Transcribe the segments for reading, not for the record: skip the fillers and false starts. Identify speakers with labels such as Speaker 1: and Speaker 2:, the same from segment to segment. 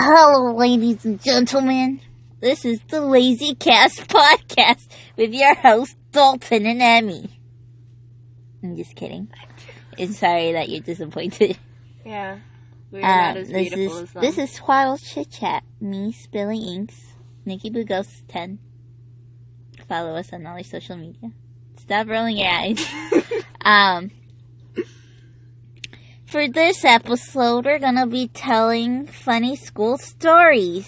Speaker 1: Hello, ladies and gentlemen. This is the Lazy Cast Podcast with your hosts, Dalton and Emmy. I'm just kidding. I'm sorry that you're disappointed.
Speaker 2: Yeah, we're not as beautiful as them.
Speaker 1: This is Twaddle Chit-Chat. Me, spilling inks. Nikki Boo Ghost 10. Follow us on all our social media. Stop rolling your eyes. For this episode, we're gonna be telling funny school stories.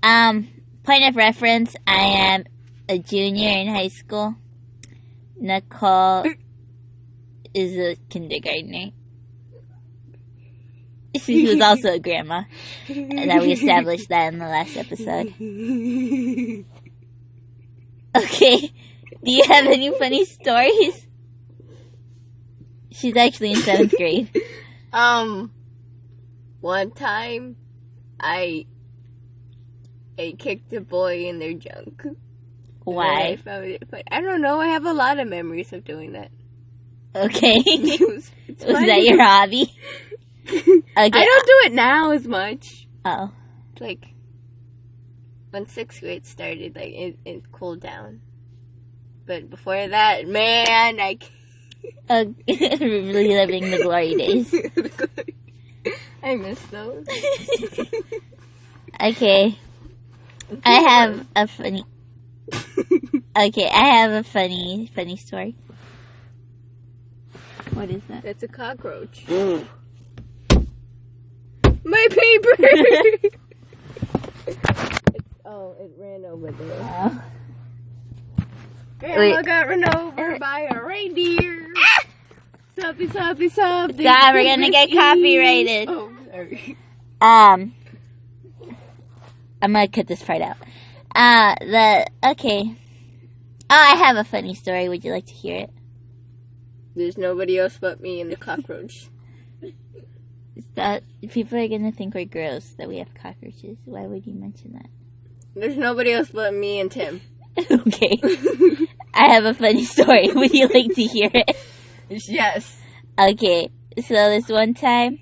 Speaker 1: Point of reference, I am a junior in high school. Nicole is a kindergartner. She was also a grandma. And that we established that in the last episode. Okay. Do you have any funny stories? She's actually in 7th grade.
Speaker 2: One time, I kicked a boy in their junk.
Speaker 1: Why?
Speaker 2: I found it funny. I don't know. I have a lot of memories of doing that.
Speaker 1: Okay.
Speaker 2: Was
Speaker 1: that your hobby? Okay.
Speaker 2: I don't do it now as much.
Speaker 1: Oh.
Speaker 2: Like, when 6th grade started, like, it cooled down. But before that, man,
Speaker 1: reliving the glory days.
Speaker 2: I miss those.
Speaker 1: Okay. I have a funny story. What is that?
Speaker 2: That's a cockroach. My paper! It ran over there.
Speaker 1: Oh.
Speaker 2: Grandma got run over by a reindeer. Soppy.
Speaker 1: God, we're gonna get copyrighted.
Speaker 2: Oh, sorry.
Speaker 1: I'm gonna cut this part out. Okay. Oh, I have a funny story. Would you like to hear it?
Speaker 2: There's nobody else but me and the cockroach.
Speaker 1: People are gonna think we're gross that we have cockroaches. Why would you mention that?
Speaker 2: There's nobody else but me and Tim.
Speaker 1: Okay. I have a funny story. Would you like to hear it?
Speaker 2: Yes.
Speaker 1: Okay. So this one time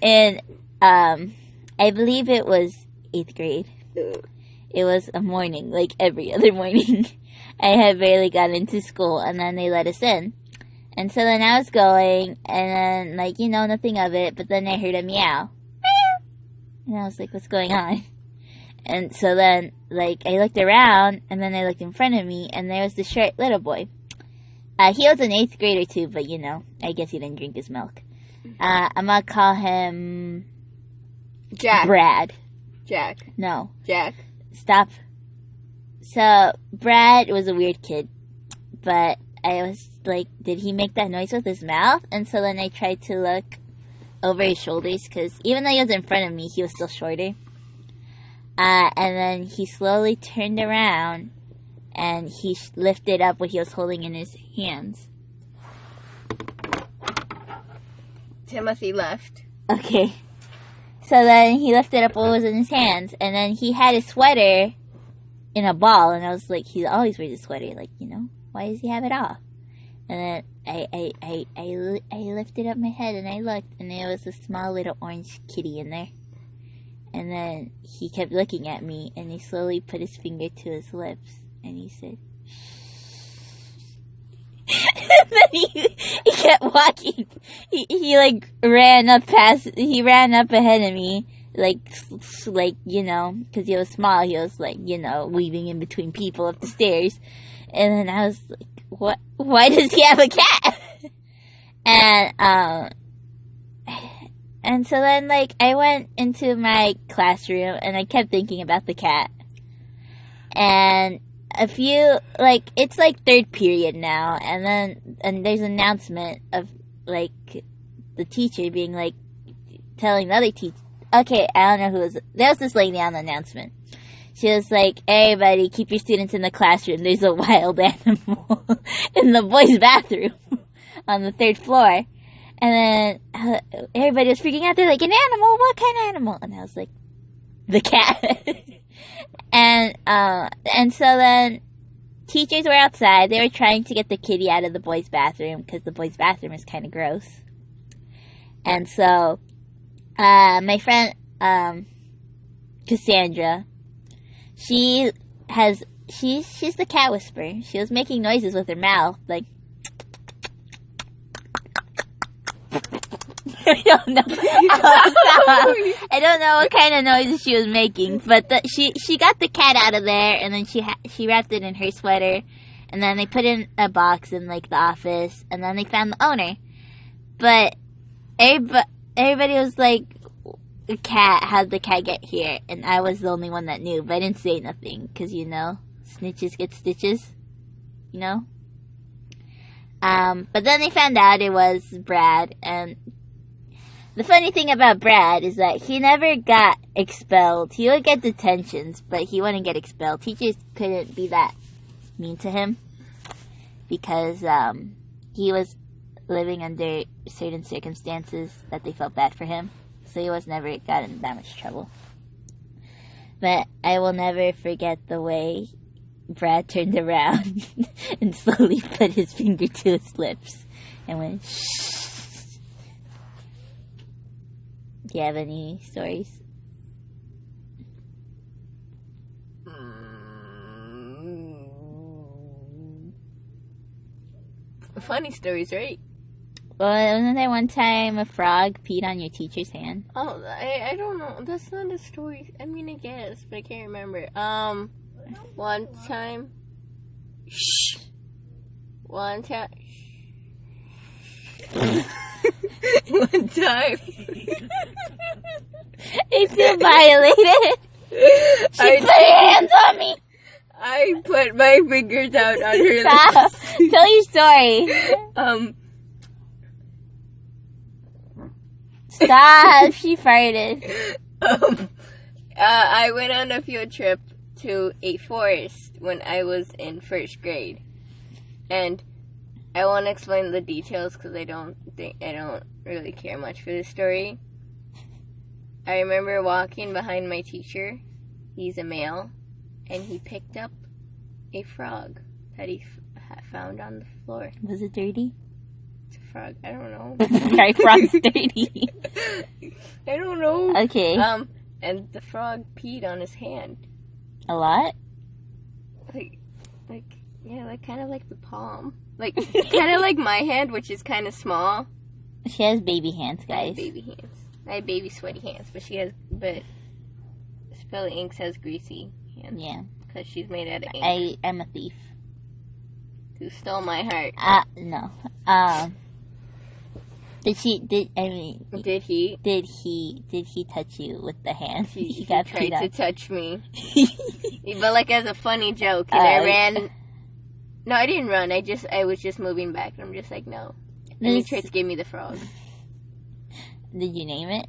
Speaker 1: in I believe it was 8th grade. It was a morning, like every other morning. I had barely gotten into school, and then they let us in. And so then I was going, and then, nothing of it, but then I heard a meow. And I was like, what's going on? And so then, I looked around, and then I looked in front of me, and there was this short little boy. He was an 8th grader too, but I guess he didn't drink his milk. I'm gonna call him...
Speaker 2: Jack.
Speaker 1: Brad.
Speaker 2: Jack.
Speaker 1: No.
Speaker 2: Jack.
Speaker 1: Stop. So, Brad was a weird kid, but I was like, did he make that noise with his mouth? And so then I tried to look over his shoulders, because even though he was in front of me, he was still shorter. And then he slowly turned around, and he lifted up what he was holding in his hands.
Speaker 2: Timothy left.
Speaker 1: Okay. So then he lifted up what was in his hands, and then he had his sweater in a ball, and I was like, he always wears a sweater, why does he have it off? And then I lifted up my head, and I looked, and there was a small little orange kitty in there. And then he kept looking at me, and he slowly put his finger to his lips, and he said, and then he kept walking. He ran up ahead of me, because he was small, he was weaving in between people up the stairs. And then I was like, what? Why does he have a cat? And so then, I went into my classroom, and I kept thinking about the cat. And it's 3rd period now, and there's an announcement of, the teacher being, telling the other teacher, okay, I don't know who was, there was this lady on the announcement. She was like, everybody, keep your students in the classroom. There's a wild animal in the boys' bathroom on the 3rd floor. And then everybody was freaking out. They're like, an animal? What kind of animal? And I was like, the cat. And so then teachers were outside. They were trying to get the kitty out of the boys' bathroom, because the boys' bathroom is kind of gross. And so, my friend, Cassandra, she's the cat whisperer. She was making noises with her mouth, like, I don't know. I don't know what kind of noises she was making, but she got the cat out of there, and then she wrapped it in her sweater, and then they put it in a box in like the office, and then they found the owner. But everybody was like, how'd the cat get here? And I was the only one that knew, but I didn't say nothing, because snitches get stitches, But then they found out it was Brad, and the funny thing about Brad is that he never got expelled. He would get detentions, but he wouldn't get expelled. Teachers couldn't be that mean to him because he was living under certain circumstances that they felt bad for him. So he was never got in that much trouble. But I will never forget the way Brad turned around and slowly put his finger to his lips and went, shh. Do you have any stories?
Speaker 2: Funny stories, right?
Speaker 1: Well, wasn't there one time a frog peed on your teacher's hand?
Speaker 2: Oh, I don't know. That's not a story. I mean, I guess, but I can't remember. One time. Shh. One time. One time.
Speaker 1: I feel violated. She put her hands on me.
Speaker 2: I put my fingers out on her
Speaker 1: Stop.
Speaker 2: lips.
Speaker 1: Tell your story. Stop. She farted.
Speaker 2: I went on a field trip to a forest when I was in first grade, and I won't explain the details because I don't really care much for this story. I remember walking behind my teacher. He's a male, and he picked up a frog that he found on the floor.
Speaker 1: Was it dirty?
Speaker 2: It's a frog. I don't know.
Speaker 1: Sorry, frog's dirty.
Speaker 2: I don't know.
Speaker 1: Okay.
Speaker 2: And the frog peed on his hand.
Speaker 1: A lot?
Speaker 2: Kind of like the palm. Kind of like my hand, which is kind of small.
Speaker 1: She has baby hands, guys.
Speaker 2: I have baby hands. I have baby sweaty hands, but Spelly Inks has greasy hands.
Speaker 1: Yeah.
Speaker 2: Because she's made out of ink.
Speaker 1: I'm a thief.
Speaker 2: Who stole my heart?
Speaker 1: No. Did he touch you with the hand?
Speaker 2: He tried to touch me. But as a funny joke, and I ran. No, I didn't run. I was just moving back. And I'm just like, no. And he tried to give me the frog.
Speaker 1: Did you name it?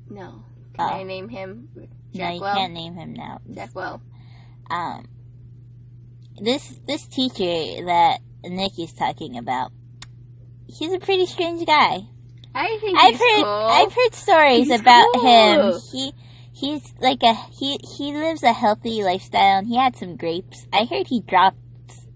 Speaker 2: No. Can I name him Jackwell?
Speaker 1: No, you can't name him now.
Speaker 2: Jackwell.
Speaker 1: This teacher that Nick is talking about, he's a pretty strange guy.
Speaker 2: I think cool.
Speaker 1: I've heard stories about
Speaker 2: cool.
Speaker 1: him. He's he lives a healthy lifestyle, and he had some grapes. I heard he dropped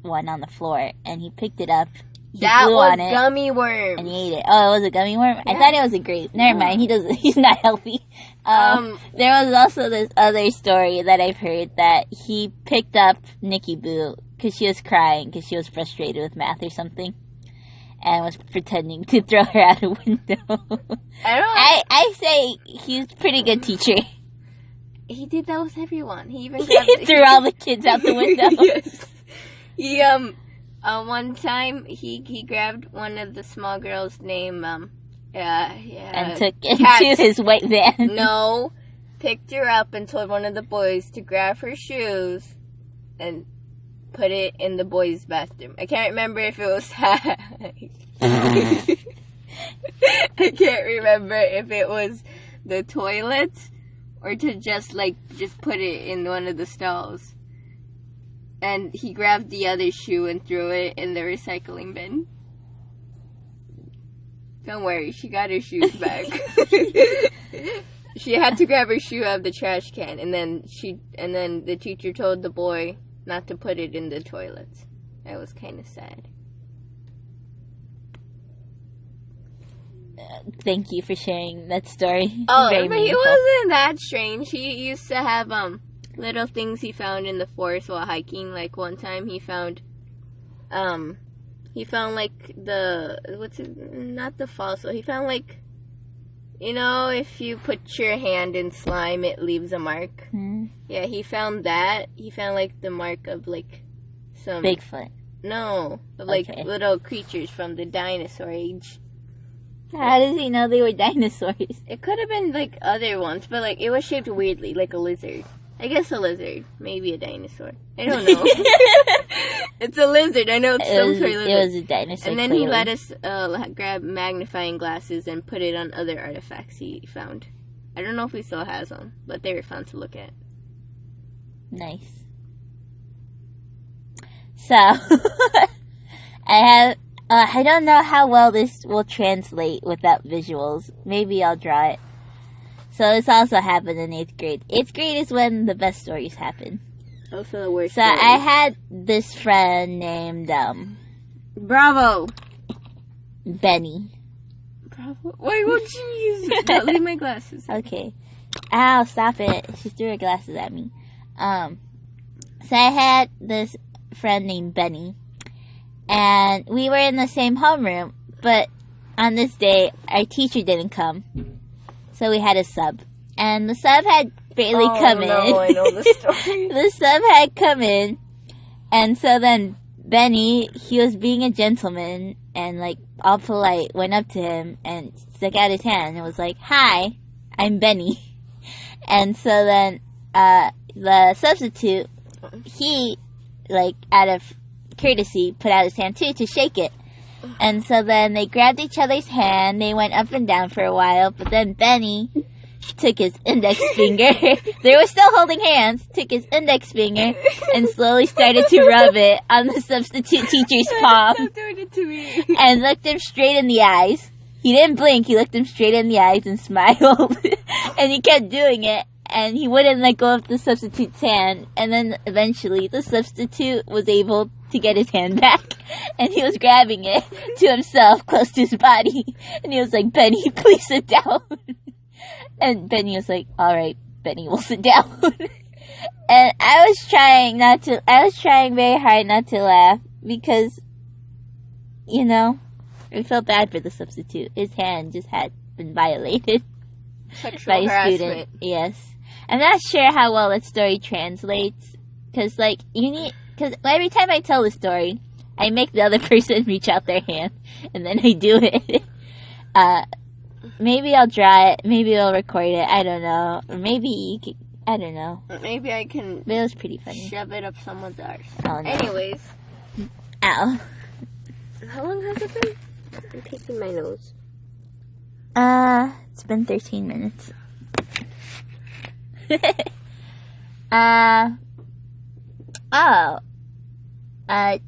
Speaker 1: one on the floor and he picked it up.
Speaker 2: That was gummy worm.
Speaker 1: And he ate it. Oh, it was a gummy worm? Yeah. I thought it was a grape. Never mind. He's not healthy. There was also this other story that I've heard that he picked up Nikki Boo because she was crying because she was frustrated with math or something, and was pretending to throw her out a window. I say he's a pretty good teacher.
Speaker 2: He did that with everyone. He even
Speaker 1: threw all the kids out the window.
Speaker 2: Yes. He one time he grabbed one of the small girls' name
Speaker 1: and took into his white van.
Speaker 2: No, picked her up and told one of the boys to grab her shoes and put it in the boys' bathroom. I can't remember if it was I can't remember if it was the toilet or to just put it in one of the stalls. And he grabbed the other shoe and threw it in the recycling bin. Don't worry, she got her shoes back. She had to grab her shoe out of the trash can, and then the teacher told the boy not to put it in the toilet. That was kind of sad.
Speaker 1: Thank you for sharing that story.
Speaker 2: Oh,
Speaker 1: Very
Speaker 2: but he
Speaker 1: meaningful.
Speaker 2: wasn't that strange. He used to have little things he found in the forest while hiking. Like one time he found like not the fossil. He found like, you know, if you put your hand in slime, it leaves a mark. Yeah, he found that. He found like the mark of like some
Speaker 1: Bigfoot.
Speaker 2: No, of like little creatures from the dinosaur age.
Speaker 1: How does he know they were dinosaurs?
Speaker 2: It could have been like other ones, but like it was shaped weirdly, like a lizard. I guess a lizard, maybe a dinosaur. I don't know. It's a lizard. I know it's some sort of lizard.
Speaker 1: It was a dinosaur.
Speaker 2: And then he let us grab magnifying glasses and put it on other artifacts he found. I don't know if he still has them, but they were fun to look at.
Speaker 1: Nice. So, I don't know how well this will translate without visuals. Maybe I'll draw it. So this also happened in 8th grade. 8th grade is when the best stories happen.
Speaker 2: Also the worst
Speaker 1: So
Speaker 2: stories.
Speaker 1: I had this friend named,
Speaker 2: Bravo!
Speaker 1: Benny.
Speaker 2: Bravo? Why won't you use it? Don't leave my glasses.
Speaker 1: Okay. Ow, stop it. She threw her glasses at me. So I had this friend named Benny. And we were in the same homeroom, but on this day, our teacher didn't come. So we had a sub. And the sub had barely come in.
Speaker 2: Oh, no, I know the story.
Speaker 1: The sub had come in. And so then Benny, he was being a gentleman and, like, all polite, went up to him and stuck out his hand and was like, "Hi, I'm Benny." And so then the substitute, he, like, out of courtesy, put out his hand too to shake it. And so then they grabbed each other's hand. They went up and down for a while, but then Benny took his index finger. They were still holding hands. Took his index finger and slowly started to rub it on the substitute teacher's palm.
Speaker 2: Stop doing it to me.
Speaker 1: And looked him straight in the eyes. He didn't blink. He looked him straight in the eyes and smiled. And he kept doing it. And he wouldn't let go of the substitute's hand. And then eventually the substitute was able to get his hand back. And he was grabbing it to himself, close to his body. And he was like, "Benny, please sit down." And Benny was like, "Alright, Benny, we'll sit down." And I was trying very hard not to laugh. Because, you know, I felt bad for the substitute. His hand just had been violated.
Speaker 2: Sexual
Speaker 1: by a student. Yes. I'm not sure how well that story translates. Because, like, because every time I tell the story, I make the other person reach out their hand. And then I do it. Maybe I'll draw it. Maybe I'll record it. I don't know. Or maybe you can, I don't know.
Speaker 2: Maybe I can
Speaker 1: But it was pretty funny.
Speaker 2: shove it up someone's arse.
Speaker 1: Oh, no.
Speaker 2: Anyways.
Speaker 1: Ow.
Speaker 2: How long has it been? I'm taking my nose.
Speaker 1: It's been 13 minutes.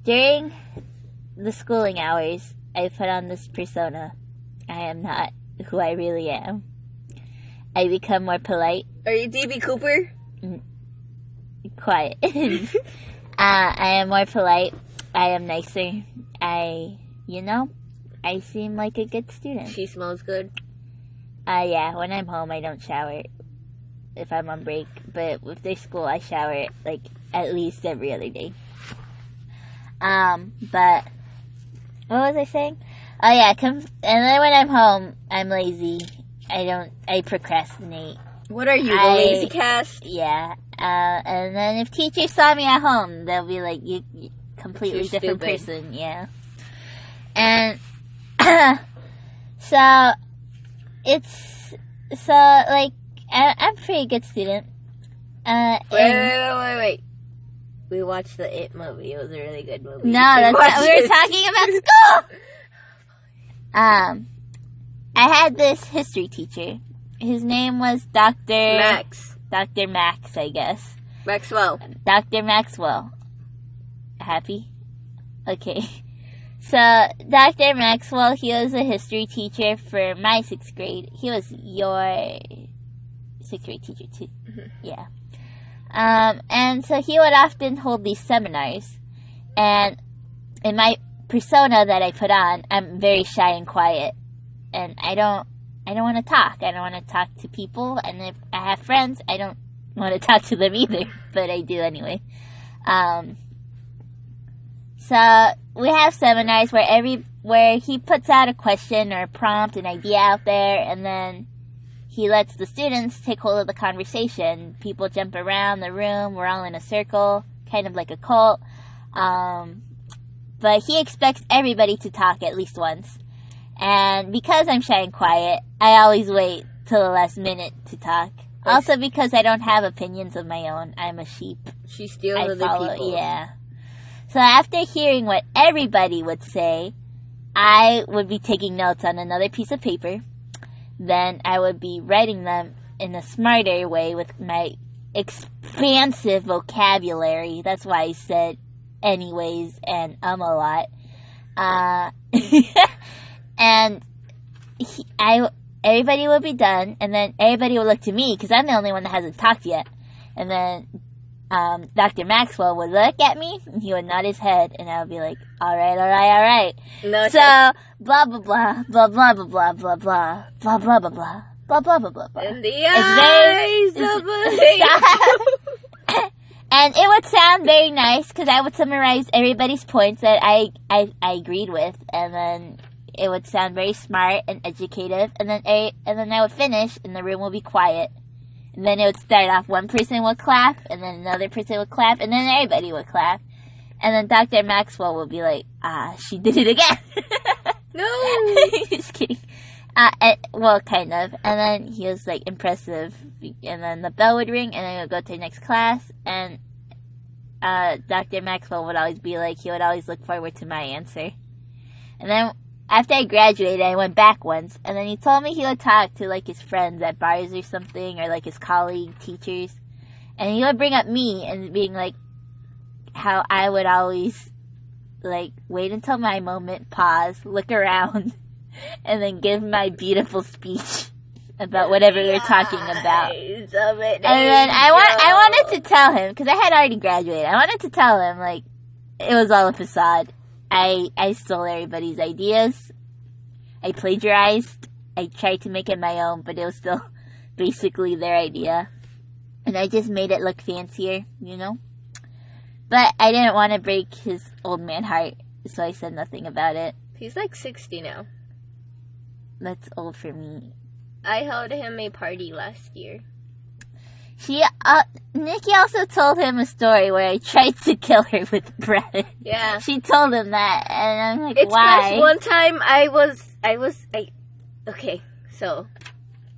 Speaker 1: During the schooling hours, I put on this persona. I am not who I really am. I become more polite.
Speaker 2: Are you DB Cooper?
Speaker 1: Quiet. I am more polite. I am nicer. I seem like a good student.
Speaker 2: She smells good.
Speaker 1: Yeah, when I'm home, I don't shower if I'm on break. But with their school, I shower, like, at least every other day. But, what was I saying? Oh, yeah, and then when I'm home, I'm lazy. I procrastinate.
Speaker 2: What are you, the lazy cast?
Speaker 1: Yeah. And then if teachers saw me at home, they'll be like, you completely
Speaker 2: You're
Speaker 1: different
Speaker 2: stupid.
Speaker 1: person. Yeah. And, so, I'm a pretty good student.
Speaker 2: Wait. We watched the It movie. It was a really good movie.
Speaker 1: No, that's not, we were talking about school! I had this history teacher. His name was Dr. Max, I guess.
Speaker 2: Maxwell.
Speaker 1: Dr. Maxwell. Happy? Okay. So, Dr. Maxwell, he was a history teacher for my 6th grade. He was your 6th grade teacher too.
Speaker 2: Mm-hmm.
Speaker 1: Yeah. And so he would often hold these seminars. And in my persona that I put on, I'm very shy and quiet. and I don't want to talk. I don't want to talk to people, and if I have friends, I don't want to talk to them either, but I do anyway. So we have seminars where he puts out a question or a prompt, an idea out there, and then he lets the students take hold of the conversation. People jump around the room. We're all in a circle, kind of like a cult. But he expects everybody to talk at least once. And because I'm shy and quiet, I always wait till the last minute to talk. Also because I don't have opinions of my own. I'm a sheep.
Speaker 2: She steals other people.
Speaker 1: Yeah. So after hearing what everybody would say, I would be taking notes on another piece of paper. Then I would be writing them in a smarter way with my expansive vocabulary. That's why I said anyways and a lot. And everybody would be done, and then everybody would look to me because I'm the only one that hasn't talked yet. And then Dr. Maxwell would look at me, and he would nod his head, and I would be like, all right.
Speaker 2: No,
Speaker 1: so, blah, blah, blah, blah, blah, blah, blah, blah, blah, blah, blah, blah, blah, blah, blah, blah, blah.
Speaker 2: In the eyes of a
Speaker 1: and it would sound very nice, because I would summarize everybody's points that I agreed with, and then it would sound very smart and educative, and then I would finish, and the room would be quiet. And then it would start off, one person would clap, and then another person would clap, and then everybody would clap. And then Dr. Maxwell would be like, she did it again.
Speaker 2: No!
Speaker 1: Just kidding. Well, kind of. And then he was, like, impressive. And then the bell would ring, and then we would go to the next class. And Dr. Maxwell would always be like, he would always look forward to my answer. And then after I graduated, I went back once, and then he told me he would talk to, like, his friends at bars or something, or, like, his colleague teachers, and he would bring up me, and being like, how I would always, like, wait until my moment, pause, look around, and then give my beautiful speech about whatever we were talking about. And then I wanted to tell him, because I had already graduated, I wanted to tell him, like, it was all a facade. I stole everybody's ideas. I plagiarized. I tried to make it my own, but it was still basically their idea. And I just made it look fancier, you know? But I didn't want to break his old man heart, so I said nothing about it.
Speaker 2: He's like 60 now.
Speaker 1: That's old for me.
Speaker 2: I held him a party last year.
Speaker 1: Nikki also told him a story where I tried to kill her with bread.
Speaker 2: Yeah.
Speaker 1: She told him that, and I'm like,
Speaker 2: it's
Speaker 1: why?
Speaker 2: It's one time okay, so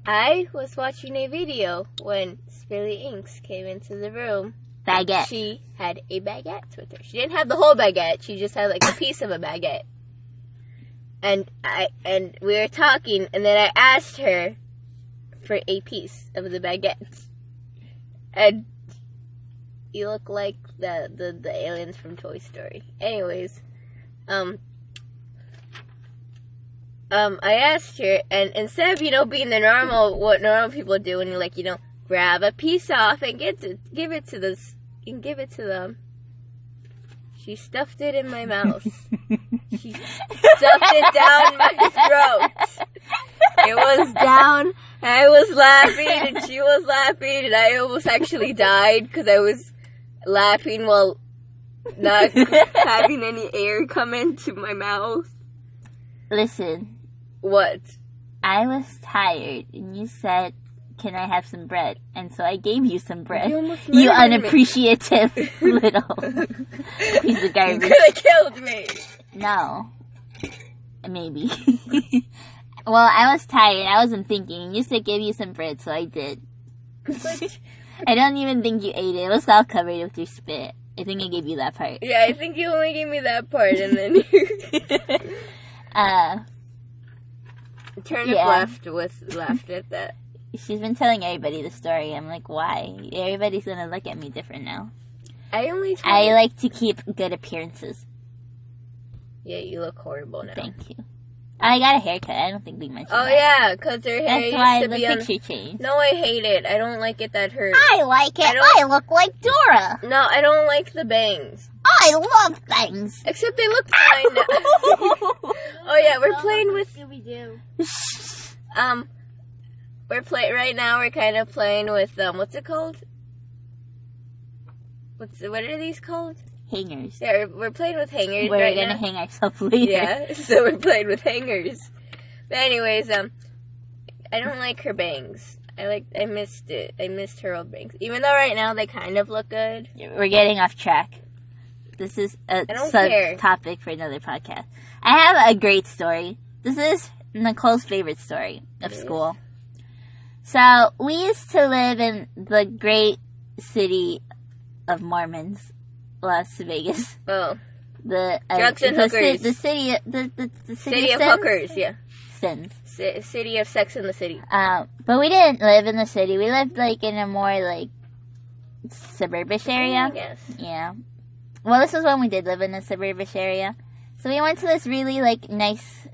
Speaker 2: I was watching a video when Spilly Inks came into the room.
Speaker 1: Baguette.
Speaker 2: She had a baguette with her. She didn't have the whole baguette. She just had like a piece of a baguette. And we were talking, and then I asked her for a piece of the baguette. And you look like the aliens from Toy Story. Anyways, I asked her, and instead of, being what normal people do, and like, grab a piece off and give it to them. She stuffed it in my mouth. She stuffed it down my throat. It was down, and I was laughing, and she was laughing, and I almost actually died because I was laughing while not having any air come into my mouth.
Speaker 1: Listen.
Speaker 2: What?
Speaker 1: I was tired, and you said, can I have some bread? And so I gave you some bread. You unappreciative little piece of garbage.
Speaker 2: You could have killed me.
Speaker 1: No. Maybe. Well, I was tired. I wasn't thinking. You said give you some bread, so I did. I don't even think you ate it. It was all covered with your spit. I think I gave you that part.
Speaker 2: Yeah, I think you only gave me that part, and then you... Turnip laughed at that.
Speaker 1: She's been telling everybody the story. I'm like, why? Everybody's gonna look at me different now. I like to keep good appearances.
Speaker 2: Yeah, you look horrible now.
Speaker 1: Thank you. I got a haircut. I don't think we mentioned that.
Speaker 2: Oh, yeah, because her hair
Speaker 1: That's
Speaker 2: used
Speaker 1: why
Speaker 2: to
Speaker 1: the
Speaker 2: be on...
Speaker 1: picture changed.
Speaker 2: No, I hate it. I don't like it. That hurts.
Speaker 1: I like it. I look like Dora.
Speaker 2: No, I don't like the bangs.
Speaker 1: I love things.
Speaker 2: Except they look fine now. Oh, yeah, we're playing with...
Speaker 3: Scooby-Doo.
Speaker 2: Right now we're kind of playing with, what's it called? What are these called?
Speaker 1: Hangers.
Speaker 2: Yeah, we're playing with hangers
Speaker 1: We're
Speaker 2: right
Speaker 1: gonna
Speaker 2: now.
Speaker 1: hang ourselves later.
Speaker 2: Yeah, so we're playing with hangers. But anyways, I don't like her bangs. I missed it. I missed her old bangs. Even though right now they kind of look good.
Speaker 1: We're getting off track. This is a sub-topic for another podcast. I have a great story. This is Nicole's favorite story of school. So, we used to live in the great city of Mormons, Las Vegas.
Speaker 2: Oh.
Speaker 1: Drugs and hookers. The city
Speaker 2: of hookers, yeah.
Speaker 1: Sins.
Speaker 2: City of Sex in the City.
Speaker 1: But we didn't live in the city. We lived, like, in a more, like, suburbish area.
Speaker 2: I guess.
Speaker 1: Yeah. Well, this was when we did live in a suburbish area. So we went to this really, like, nice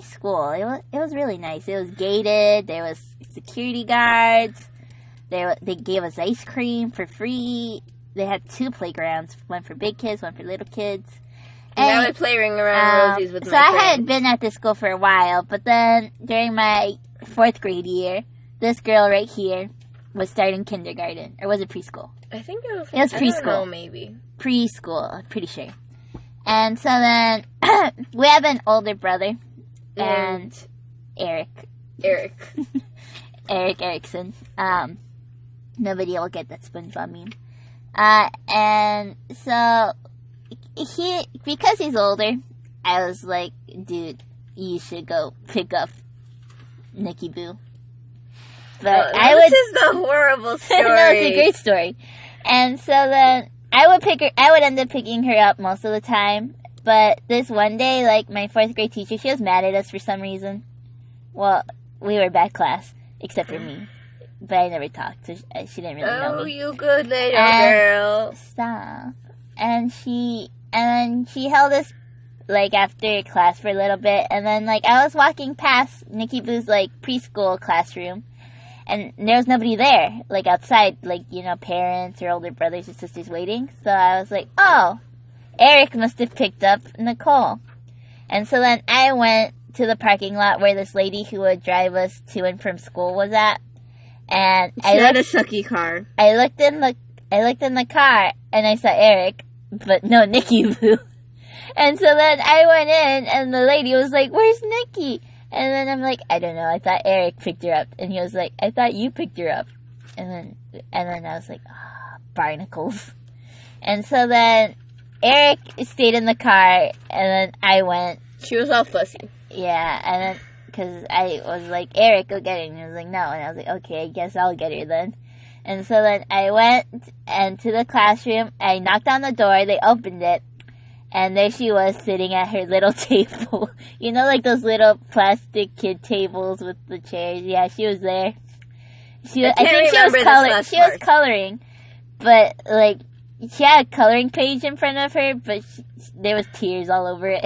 Speaker 1: school. It was really nice. It was gated. There was security guards. They gave us ice cream for free. They had 2 playgrounds. One for big kids, one for little kids.
Speaker 2: And I would play Ring Around Rosies with my
Speaker 1: friends. So I
Speaker 2: friends.
Speaker 1: had been at this school for a while. But then, during my 4th grade year, this girl right here was starting kindergarten. Or was it preschool?
Speaker 2: I think it was
Speaker 1: preschool.
Speaker 2: I don't know, maybe.
Speaker 1: Preschool, I'm pretty sure. And so then, we have an older brother. And Eric.
Speaker 2: Eric
Speaker 1: Erickson. Nobody will get that SpongeBob meme. And so, because he's older, I was like, dude, you should go pick up Nikki Boo. But
Speaker 2: this is the horrible story.
Speaker 1: No, it's a great story. And so then, I would end up picking her up most of the time. But this one day, like, my 4th grade teacher, she was mad at us for some reason. Well, we were bad class, except for me. But I never talked, so she didn't really know me.
Speaker 2: Oh, you good little girl.
Speaker 1: Stop. And then she held us, like, after class for a little bit. And then, like, I was walking past Nikki Boo's, like, preschool classroom. And there was nobody there, like, outside, like, you know, parents or older brothers or sisters waiting. So I was like, oh, Eric must have picked up Nicole. And so then I went to the parking lot where this lady who would drive us to and from school was at. And
Speaker 2: she had a sucky car.
Speaker 1: I looked in the car and I saw Eric, but no Nikki Boo. And so then I went in and the lady was like, "Where's Nikki?" And then I'm like, "I don't know. I thought Eric picked her up." And he was like, "I thought you picked her up." And then I was like, barnacles. And so then Eric stayed in the car, and then I went.
Speaker 2: She was all fussy.
Speaker 1: Yeah, and then, because I was like, Eric, go get her. And he was like, no. And I was like, okay, I guess I'll get her then. And so then I went to the classroom. I knocked on the door. They opened it. And there she was sitting at her little table. You know, like those little plastic kid tables with the chairs? Yeah, she was there. I think she was coloring. But, like, she had a coloring page in front of her, but there was tears all over it.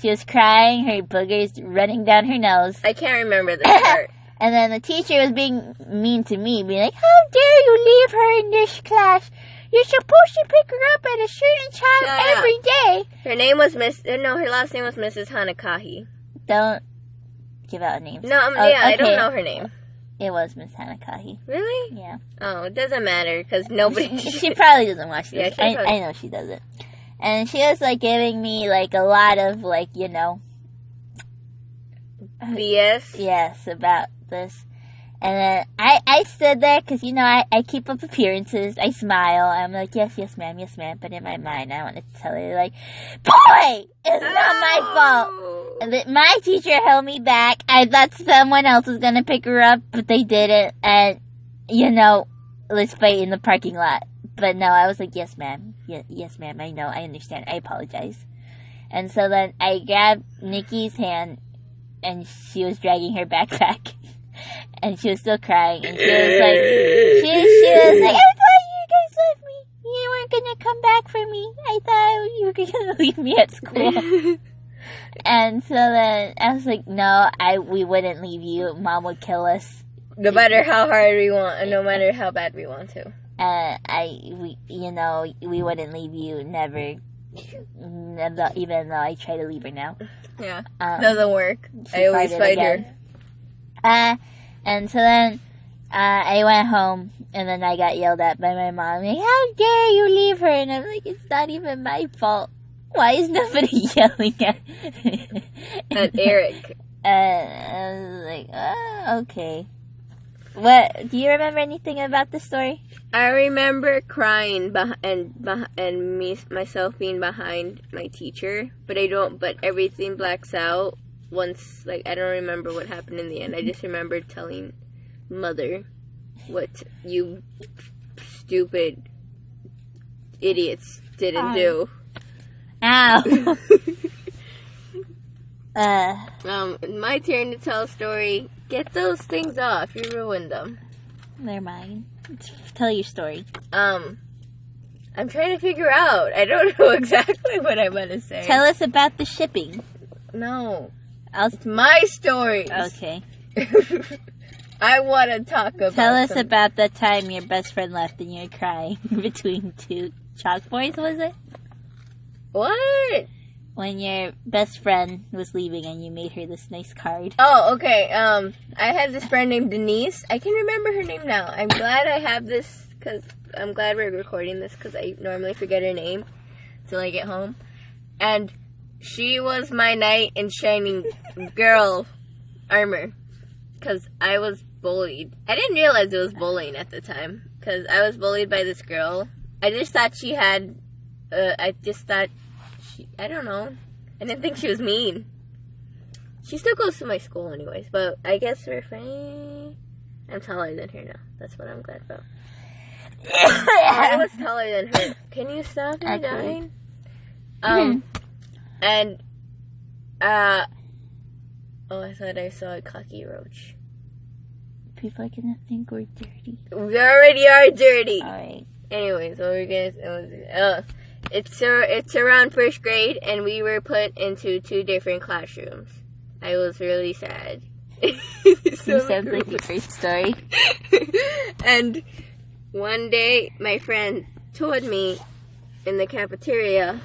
Speaker 1: She was crying, her boogers running down her nose.
Speaker 2: I can't remember this part.
Speaker 1: And then the teacher was being mean to me, being like, "How dare you leave her in this class? You're supposed to pick her up at a certain time every day."
Speaker 2: Her name was her last name was Mrs. Hanakahi.
Speaker 1: Don't give out names.
Speaker 2: No, I don't know her name.
Speaker 1: It was Miss Hanakahi.
Speaker 2: Really?
Speaker 1: Yeah.
Speaker 2: Oh, it doesn't matter, because nobody...
Speaker 1: She probably doesn't watch this.
Speaker 2: Yeah,
Speaker 1: I know she doesn't. And she was, like, giving me, like, a lot of, like, you know...
Speaker 2: BS?
Speaker 1: Yes, about this. And then I stood there, because, you know, I keep up appearances. I smile. I'm like, yes, ma'am. But in my mind, I want to tell her, like, boy! It's not my fault! And my teacher held me back. I thought someone else was going to pick her up, but they didn't. And, you know, let's fight in the parking lot. But no, I was like, yes, ma'am. Yes, ma'am. I know. I understand. I apologize. And so then I grabbed Nikki's hand, and she was dragging her backpack. And she was still crying. And she was like, I thought you guys left me. You weren't going to come back for me. I thought you were going to leave me at school. And so then I was like, no, we wouldn't leave you. Mom would kill us.
Speaker 2: No matter how hard we want, and no matter how bad we want to.
Speaker 1: We wouldn't leave you, never. Even though I try to leave her now.
Speaker 2: Yeah, doesn't work. I always fight her.
Speaker 1: And so then I went home, and then I got yelled at by my mom. Like, how dare you leave her? And I'm like, it's not even my fault. Why is nobody yelling at
Speaker 2: Eric?
Speaker 1: I was like, oh, okay. What, do you remember anything about the story?
Speaker 2: I remember crying and myself being behind my teacher, but everything blacks out once, like, I don't remember what happened in the end. I just remember telling Mother what you stupid idiots didn't do.
Speaker 1: Ow.
Speaker 2: My turn to tell a story. Get those things off. You ruined them.
Speaker 1: They're mine. Tell your story.
Speaker 2: I'm trying to figure out. I don't know exactly what I'm going to say.
Speaker 1: Tell us about the shipping.
Speaker 2: No. It's my story.
Speaker 1: Okay.
Speaker 2: I want to talk about
Speaker 1: Tell us about the time your best friend left and you were crying between two chalkboards, was it?
Speaker 2: What?
Speaker 1: When your best friend was leaving and you made her this nice card.
Speaker 2: Oh, okay. I had this friend named Denise. I can remember her name now. I'm glad I have this, because I'm glad we're recording this, because I normally forget her name till I get home. And she was my knight in shining girl armor, because I was bullied. I didn't realize it was bullying at the time, because I was bullied by this girl. I just thought she had, I don't know. I didn't think she was mean. She still goes to my school anyways, but I guess we're friends. I'm taller than her now. That's what I'm glad about. I was taller than her. Can you stop me dying? And, I thought I saw a cockroach.
Speaker 1: People are gonna think we're dirty.
Speaker 2: We already are dirty.
Speaker 1: Alright.
Speaker 2: Anyways, what we're gonna It's around first grade, and we were put into 2 different classrooms. I was really sad.
Speaker 1: Sounds like a great story.
Speaker 2: And one day, my friend told me in the cafeteria,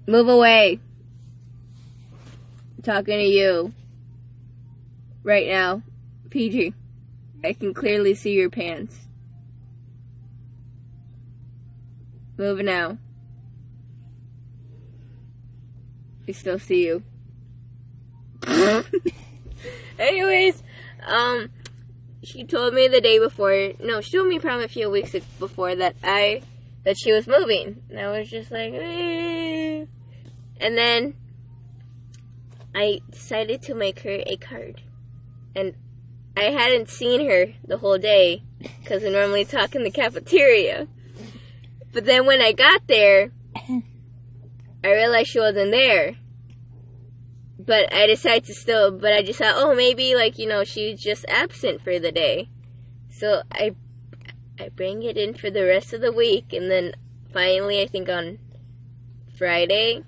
Speaker 2: "Move away. I'm talking to you. Right now. PG. I can clearly see your pants. Move now. I still see you." Anyways, she told me the day before, she told me probably a few weeks before that she was moving. And I was just like, eh. And then I decided to make her a card. And I hadn't seen her the whole day, because I normally talk in the cafeteria. But then when I got there, I realized she wasn't there. But I decided to I just thought, maybe, she's just absent for the day. So I bring it in for the rest of the week, and then finally, I think on Friday,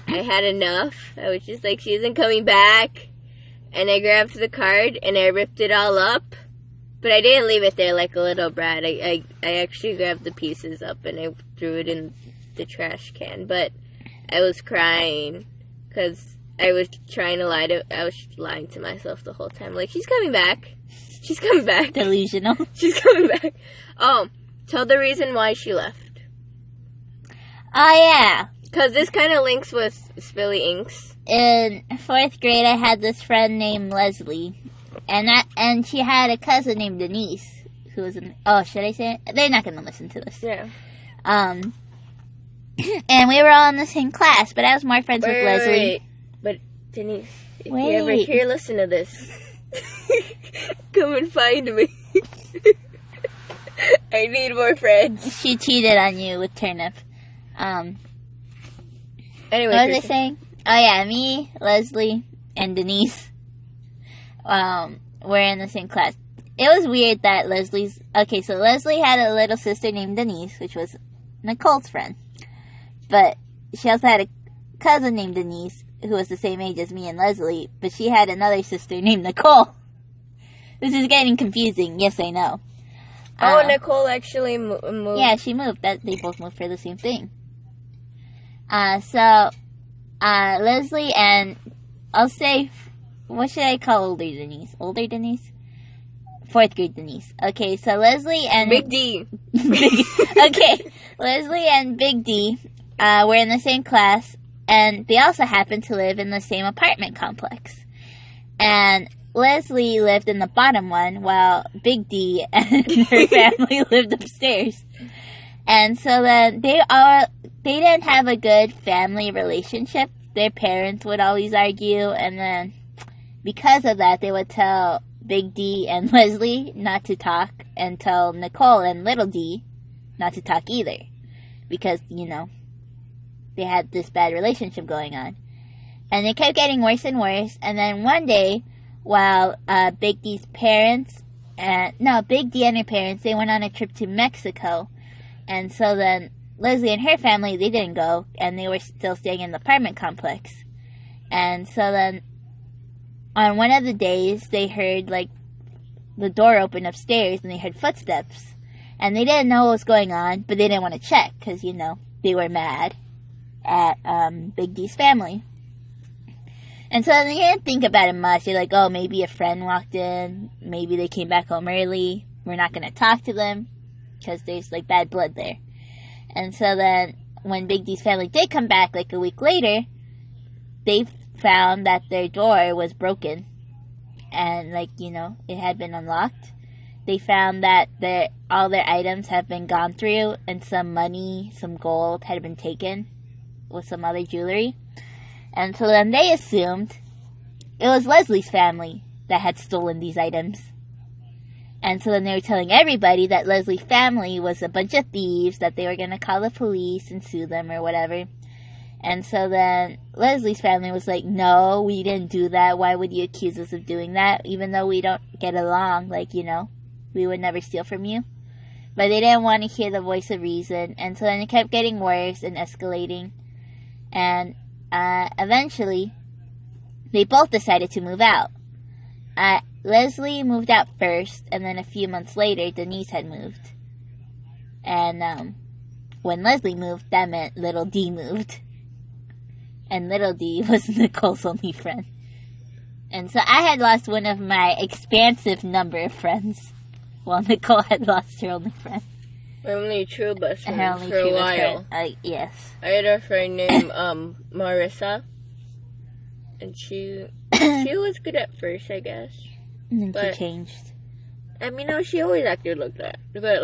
Speaker 2: I had enough. I was just like, she isn't coming back. And I grabbed the card, and I ripped it all up. But I didn't leave it there like a little brat. I actually grabbed the pieces up, and I threw it in the trash can. But I was crying, because I was I was lying to myself the whole time. Like, she's coming back. She's coming back.
Speaker 1: Delusional.
Speaker 2: She's coming back. Oh, tell the reason why she left.
Speaker 1: Oh, yeah.
Speaker 2: Because this kind of links with Spilly Inks.
Speaker 1: In 4th grade, I had this friend named Leslie. And she had a cousin named Denise. Who was should I say it? They're not going to listen to this.
Speaker 2: Yeah.
Speaker 1: And we were all in the same class, but I was more friends with Leslie.
Speaker 2: Wait. But, Denise, if you ever listen to this, come and find me. I need more friends.
Speaker 1: She cheated on you with Turnip.
Speaker 2: Anyway,
Speaker 1: what was I saying? Oh, yeah, me, Leslie, and Denise were in the same class. It was weird that Leslie had a little sister named Denise, which was Nicole's friend. But she also had a cousin named Denise, who was the same age as me and Leslie, but she had another sister named Nicole. This is getting confusing. Yes, I know.
Speaker 2: Oh, Nicole actually moved.
Speaker 1: Yeah, she moved. They both moved for the same thing. Leslie and I'll say, what should I call older Denise? Older Denise? 4th grade Denise. Okay, so Leslie and
Speaker 2: Big D.
Speaker 1: Okay, Leslie and Big D were in the same class, and they also happened to live in the same apartment complex. And Leslie lived in the bottom one, while Big D and her family lived upstairs. And so then they didn't have a good family relationship. Their parents would always argue, and then because of that, they would tell Big D and Leslie not to talk, and tell Nicole and Little D not to talk either. Because, they had this bad relationship going on. And it kept getting worse and worse, and then one day, while Big D and her parents, they went on a trip to Mexico. And so then Leslie and her family, they didn't go, and they were still staying in the apartment complex. And so then on one of the days, they heard, the door open upstairs, and they heard footsteps. And they didn't know what was going on, but they didn't want to check, because, they were mad at Big D's family. And so they didn't think about it much. They're like, oh, maybe a friend walked in. Maybe they came back home early. We're not going to talk to them, because there's, bad blood there. And so then, when Big D's family did come back, a week later, they found that their door was broken. And, it had been unlocked. They found that all their items have been gone through, and some money, some gold had been taken with some other jewelry. And so then they assumed it was Leslie's family that had stolen these items. And so then they were telling everybody that Leslie's family was a bunch of thieves, that they were going to call the police and sue them or whatever. And so then Leslie's family was like, no, we didn't do that. Why would you accuse us of doing that? Even though we don't get along, we would never steal from you. But they didn't want to hear the voice of reason. And so then it kept getting worse and escalating. And eventually, they both decided to move out. Leslie moved out first, and then a few months later, Denise had moved. And when Leslie moved, that meant Little D moved. And Little D was Nicole's only friend. And so I had lost one of my expansive number of friends, while Nicole had lost her only friend.
Speaker 2: My only true best friend
Speaker 1: her only
Speaker 2: for
Speaker 1: true
Speaker 2: a while.
Speaker 1: Yes.
Speaker 2: I had a friend named Marissa, and she was good at first, I guess.
Speaker 1: And then she changed.
Speaker 2: I mean, no, she always acted like that. But,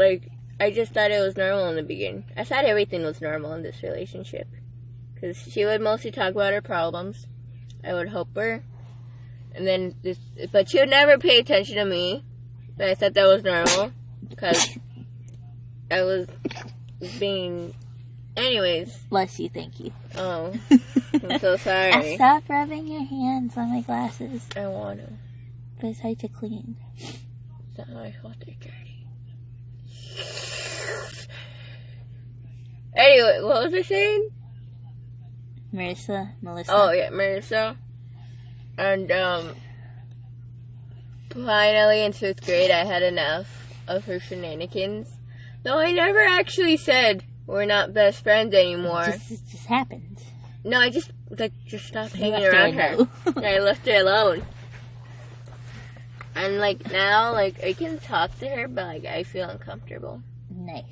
Speaker 2: I just thought it was normal in the beginning. I thought everything was normal in this relationship. Because she would mostly talk about her problems. I would help her. And then, but she would never pay attention to me. But I thought that was normal. Because I was being... Anyways.
Speaker 1: Bless you, thank you.
Speaker 2: Oh. I'm so sorry.
Speaker 1: Stop rubbing your hands on my glasses.
Speaker 2: I want to.
Speaker 1: But it's hard to clean.
Speaker 2: It's not my fault they're dirty. Anyway, what was I saying?
Speaker 1: Melissa.
Speaker 2: Oh, yeah, Marissa. And, finally in 5th grade, I had enough of her shenanigans. Though I never actually said we're not best friends anymore.
Speaker 1: It just happened.
Speaker 2: No, I just stopped hanging around her. I left her alone. And, now, I can talk to her, but, I feel uncomfortable.
Speaker 1: Nice.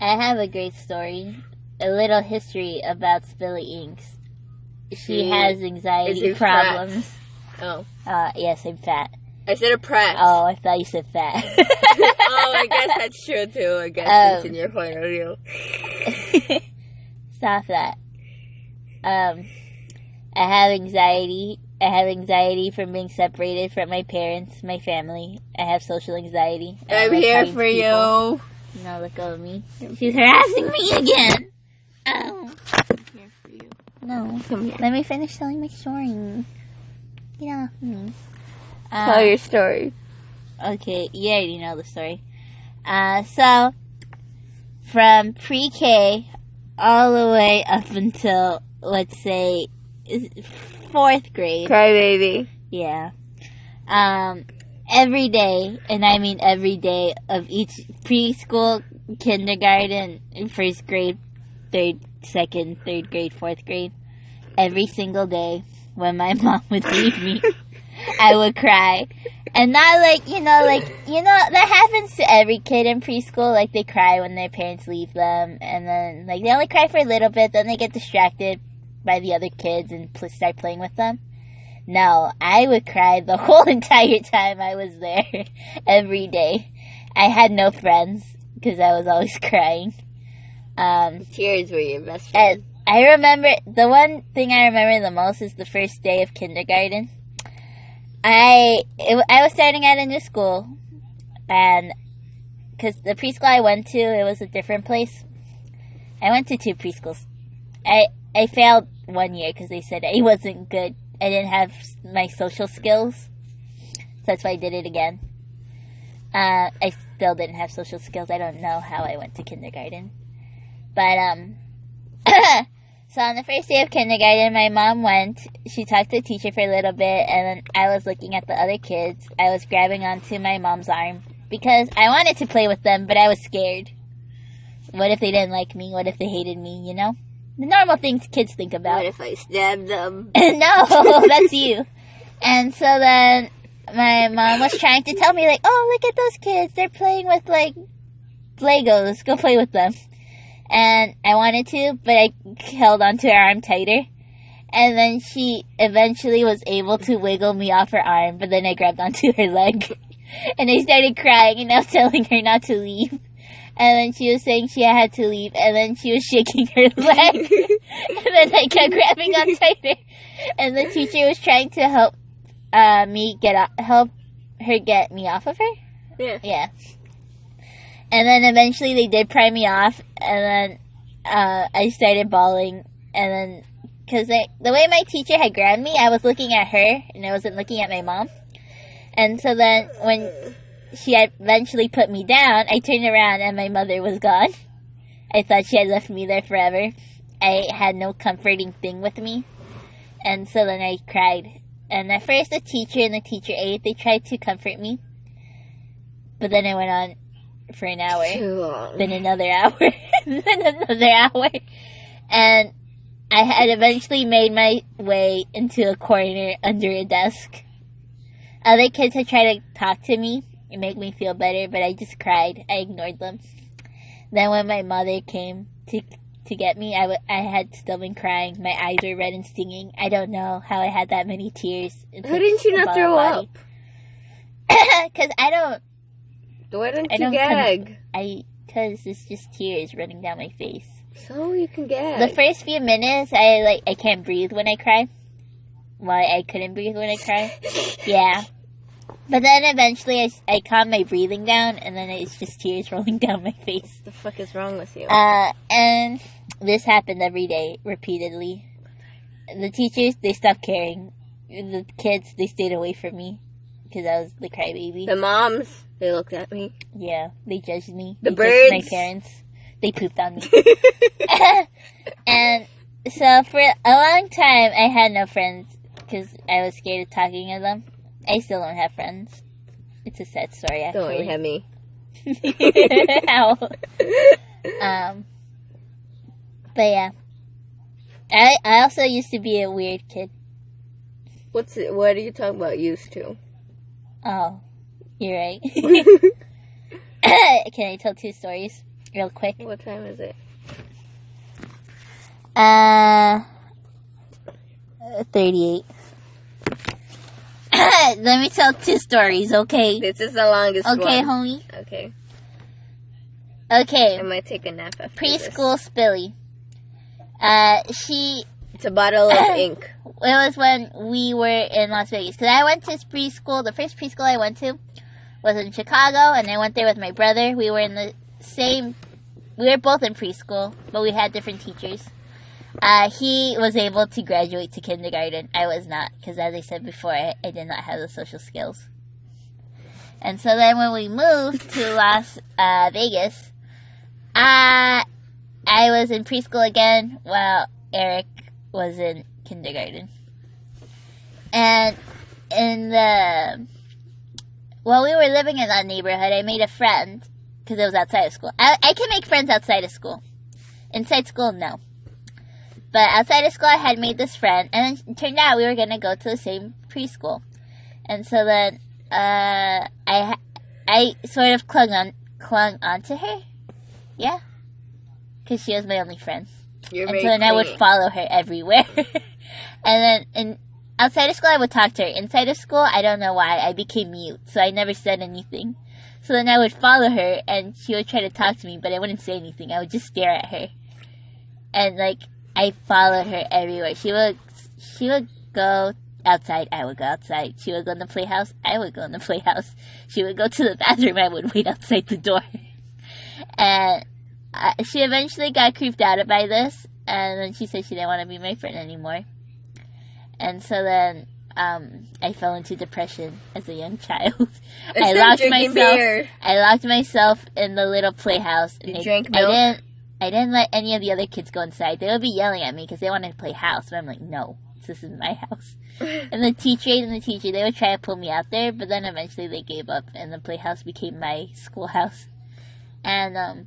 Speaker 1: I have a great story. A little history about Spilly Inks. She has anxiety problems.
Speaker 2: Fat?
Speaker 1: Oh. Yes, I'm fat.
Speaker 2: I said a prat.
Speaker 1: Oh, I thought you said fat.
Speaker 2: Oh, I guess that's true, too. I guess it's in your point of view.
Speaker 1: Stop that. I have anxiety. I have anxiety from being separated from my parents, my family. I have social anxiety.
Speaker 2: I'm here for you.
Speaker 1: No, let go of me. She's harassing me again. Oh.
Speaker 2: I'm here for you.
Speaker 1: No.
Speaker 2: Come here.
Speaker 1: Let me finish telling my story. Get off me.
Speaker 2: Tell your story.
Speaker 1: Okay, you already know the story. So, from pre-K all the way up until, let's say, 4th grade.
Speaker 2: Crybaby.
Speaker 1: Yeah. Every day, and I mean every day of each preschool, kindergarten, 1st grade, 2nd, 3rd grade, 4th grade, every single day when my mom would leave me, I would cry. And not that happens to every kid in preschool. Like, they cry when their parents leave them, and then, like, they only cry for a little bit, then they get distracted by the other kids and start playing with them. No, I would cry the whole entire time I was there, every day. I had no friends, because I was always crying.
Speaker 2: Tears were your best friend.
Speaker 1: I remember, the one thing I remember the most is the first day of kindergarten. I was starting at a new school, and because the preschool I went to, it was a different place. I went to 2 preschools. I failed 1 year because they said I wasn't good. I didn't have my social skills, so that's why I did it again. I still didn't have social skills. I don't know how I went to kindergarten. But, so on the first day of kindergarten, my mom went. She talked to the teacher for a little bit, and then I was looking at the other kids. I was grabbing onto my mom's arm because I wanted to play with them, but I was scared. What if they didn't like me? What if they hated me, you know? The normal things kids think about.
Speaker 2: What if I stabbed them?
Speaker 1: No, that's you. And so then my mom was trying to tell me, like, oh, look at those kids. They're playing with, like, Legos. Go play with them. And I wanted to, but I held onto her arm tighter. And then she eventually was able to wiggle me off her arm, but then I grabbed onto her leg. And I started crying, and I was telling her not to leave. And then she was saying she had to leave, and then she was shaking her leg. And then I kept grabbing on tighter. And the teacher was trying to help her get me off of her.
Speaker 2: Yeah.
Speaker 1: Yeah. And then eventually they did pry me off, and then I started bawling. And then, because the way my teacher had grabbed me, I was looking at her, and I wasn't looking at my mom. And so then when she had eventually put me down, I turned around and my mother was gone. I thought she had left me there forever. I had no comforting thing with me. And so then I cried. And at first the teacher and the teacher aide, they tried to comfort me. But then I went on for an hour.
Speaker 2: Too long.
Speaker 1: Then another hour. Then another hour. And I had eventually made my way into a corner under a desk. Other kids had tried to talk to me and make me feel better, but I just cried. I ignored them. Then when my mother came to get me, I had still been crying. My eyes were red and stinging. I don't know how I had that many tears.
Speaker 2: How didn't you not throw up?
Speaker 1: Because I don't...
Speaker 2: Why didn't you gag?
Speaker 1: Because it's just tears running down my face.
Speaker 2: So you can gag.
Speaker 1: The first few minutes, I can't breathe when I cry. Why I couldn't breathe when I cry? Yeah. But then eventually I calmed my breathing down, and then it's just tears rolling down my face.
Speaker 2: What the fuck is wrong with you?
Speaker 1: And this happened every day, repeatedly. The teachers, they stopped caring. The kids, they stayed away from me, because I was the crybaby.
Speaker 2: The moms, they looked at me.
Speaker 1: Yeah, they judged me.
Speaker 2: The
Speaker 1: they
Speaker 2: birds.
Speaker 1: Judged my parents. They pooped on me. And so for a long time, I had no friends, because I was scared of talking to them. I still don't have friends. It's a sad story, actually.
Speaker 2: Don't you have me?
Speaker 1: Ow. But yeah. I also used to be a weird kid.
Speaker 2: What are you talking about used to?
Speaker 1: Oh, you're right. Can I tell 2 stories real quick?
Speaker 2: What time is it?
Speaker 1: 38. Let me tell 2 stories, okay?
Speaker 2: This is the longest one.
Speaker 1: Okay, homie.
Speaker 2: Okay.
Speaker 1: Okay.
Speaker 2: I might take a nap after
Speaker 1: Preschool
Speaker 2: this.
Speaker 1: Spilly.
Speaker 2: It's a bottle of ink.
Speaker 1: It was when we were in Las Vegas. Because I went to preschool. The first preschool I went to was in Chicago. And I went there with my brother. We were in the same... We were both in preschool. But we had different teachers. He was able to graduate to kindergarten. I was not. Because as I said before, I did not have the social skills. And so then when we moved to Las Vegas... I I was in preschool again while Eric was in kindergarten. And while we were living in that neighborhood, I made a friend because it was outside of school. I can make friends outside of school. Inside school, no. But outside of school, I had made this friend, and it turned out we were going to go to the same preschool. And so then I sort of clung on to her. Yeah. Because she was my only friend. And so then I would follow her everywhere. And then outside of school, I would talk to her. Inside of school, I don't know why, I became mute. So I never said anything. So then I would follow her, and she would try to talk to me, but I wouldn't say anything. I would just stare at her. And, like, I followed her everywhere. She would go outside, I would go outside. She would go in the playhouse, I would go in the playhouse. She would go to the bathroom, I would wait outside the door. And she eventually got creeped out by this, and then she said she didn't want to be my friend anymore. And so then I fell into depression as a young child. I locked myself in the little playhouse. And
Speaker 2: you drank milk?
Speaker 1: I didn't let any of the other kids go inside. They would be yelling at me because they wanted to play house. But I'm like, no, this is my house. And the teacher, they would try to pull me out there. But then eventually they gave up. And the playhouse became my schoolhouse. And,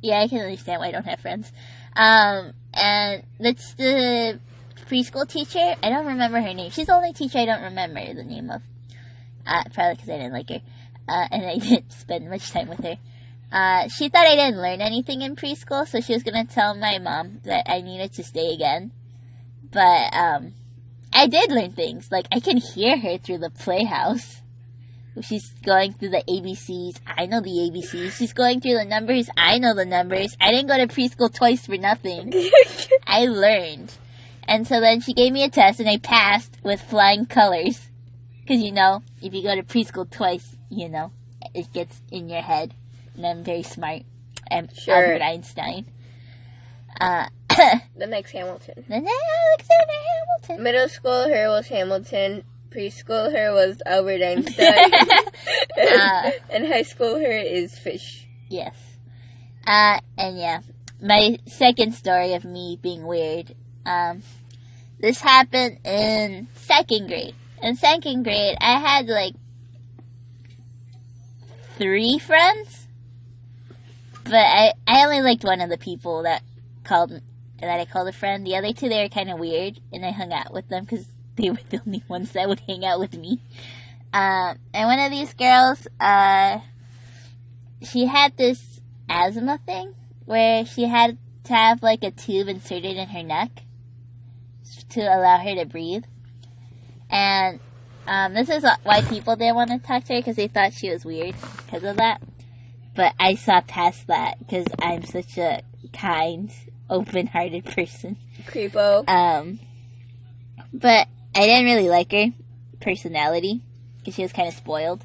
Speaker 1: yeah, I can understand why I don't have friends. And that's the preschool teacher. I don't remember her name. She's the only teacher I don't remember the name of. Probably because I didn't like her. And I didn't spend much time with her. She thought I didn't learn anything in preschool, so she was going to tell my mom that I needed to stay again. But, I did learn things. Like, I can hear her through the playhouse. She's going through the ABCs. I know the ABCs. She's going through the numbers. I know the numbers. I didn't go to preschool twice for nothing. I learned. And so then she gave me a test, and I passed with flying colors. Because, if you go to preschool twice, it gets in your head. And I'm very smart. I'm Albert Einstein.
Speaker 2: The next Hamilton.
Speaker 1: Alexander Hamilton.
Speaker 2: Middle school, her was Hamilton. Preschool, her was Albert Einstein. And high school, her is Fish.
Speaker 1: Yes. And yeah, my second story of me being weird. This happened in second grade. In second grade, I had, 3 friends. But I only liked one of the people that I called a friend. The other 2, they were kind of weird, and I hung out with them because they were the only ones that would hang out with me. And one of these girls, she had this asthma thing where she had to have, a tube inserted in her neck to allow her to breathe. And this is why people didn't want to talk to her, because they thought she was weird because of that. But I saw past that because I'm such a kind, open-hearted person.
Speaker 2: Creepo.
Speaker 1: But I didn't really like her personality because she was kind of spoiled.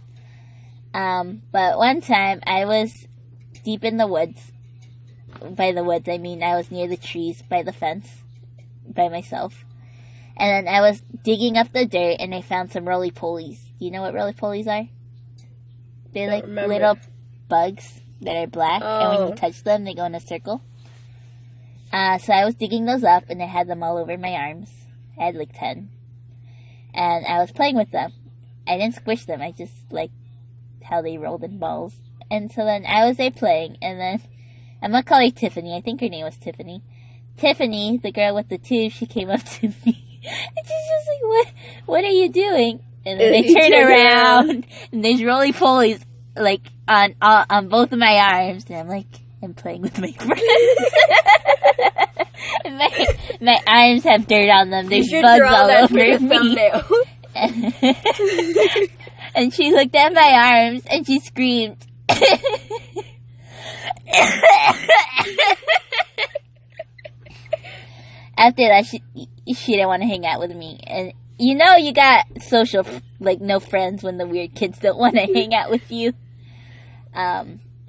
Speaker 1: But one time I was deep in the woods. By the woods, I mean I was near the trees by the fence by myself. And then I was digging up the dirt and I found some roly-polies. Do you know what roly-polies are? They're like little bugs that are black, and when you touch them, they go in a circle. So I was digging those up, and I had them all over my arms. I had 10. And I was playing with them. I didn't squish them, I just liked how they rolled in balls. And so then I was there playing, and then, I'm gonna call her Tiffany, I think her name was Tiffany. Tiffany, the girl with the tube, she came up to me, and she's just like, what are you doing? And then I turn around, and there's roly-polies on both of my arms, and I'm playing with my friends. my arms have dirt on them. There's bugs all over me. And she looked at my arms and she screamed. After that, she didn't want to hang out with me, and you got social no friends when the weird kids don't want to hang out with you.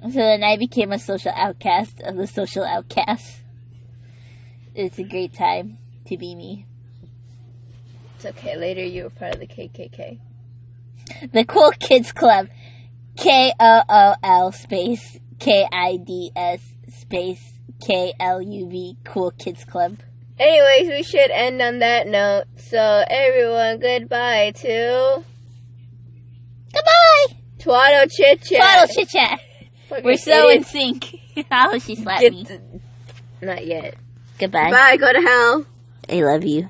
Speaker 1: So then I became a social outcast of the social outcasts. It's a great time to be me.
Speaker 2: It's okay. Later you were part of the KKK.
Speaker 1: The Cool Kids Club. KOOL space KIDS space KLUV Cool Kids Club.
Speaker 2: Anyways, we should end on that note. So, everyone, goodbye to...
Speaker 1: Goodbye!
Speaker 2: Twaddle Chit-Chat.
Speaker 1: Twaddle Chit-Chat. We're so in sync. How she slapped me.
Speaker 2: Not yet.
Speaker 1: Goodbye.
Speaker 2: Bye, go to hell.
Speaker 1: I love you.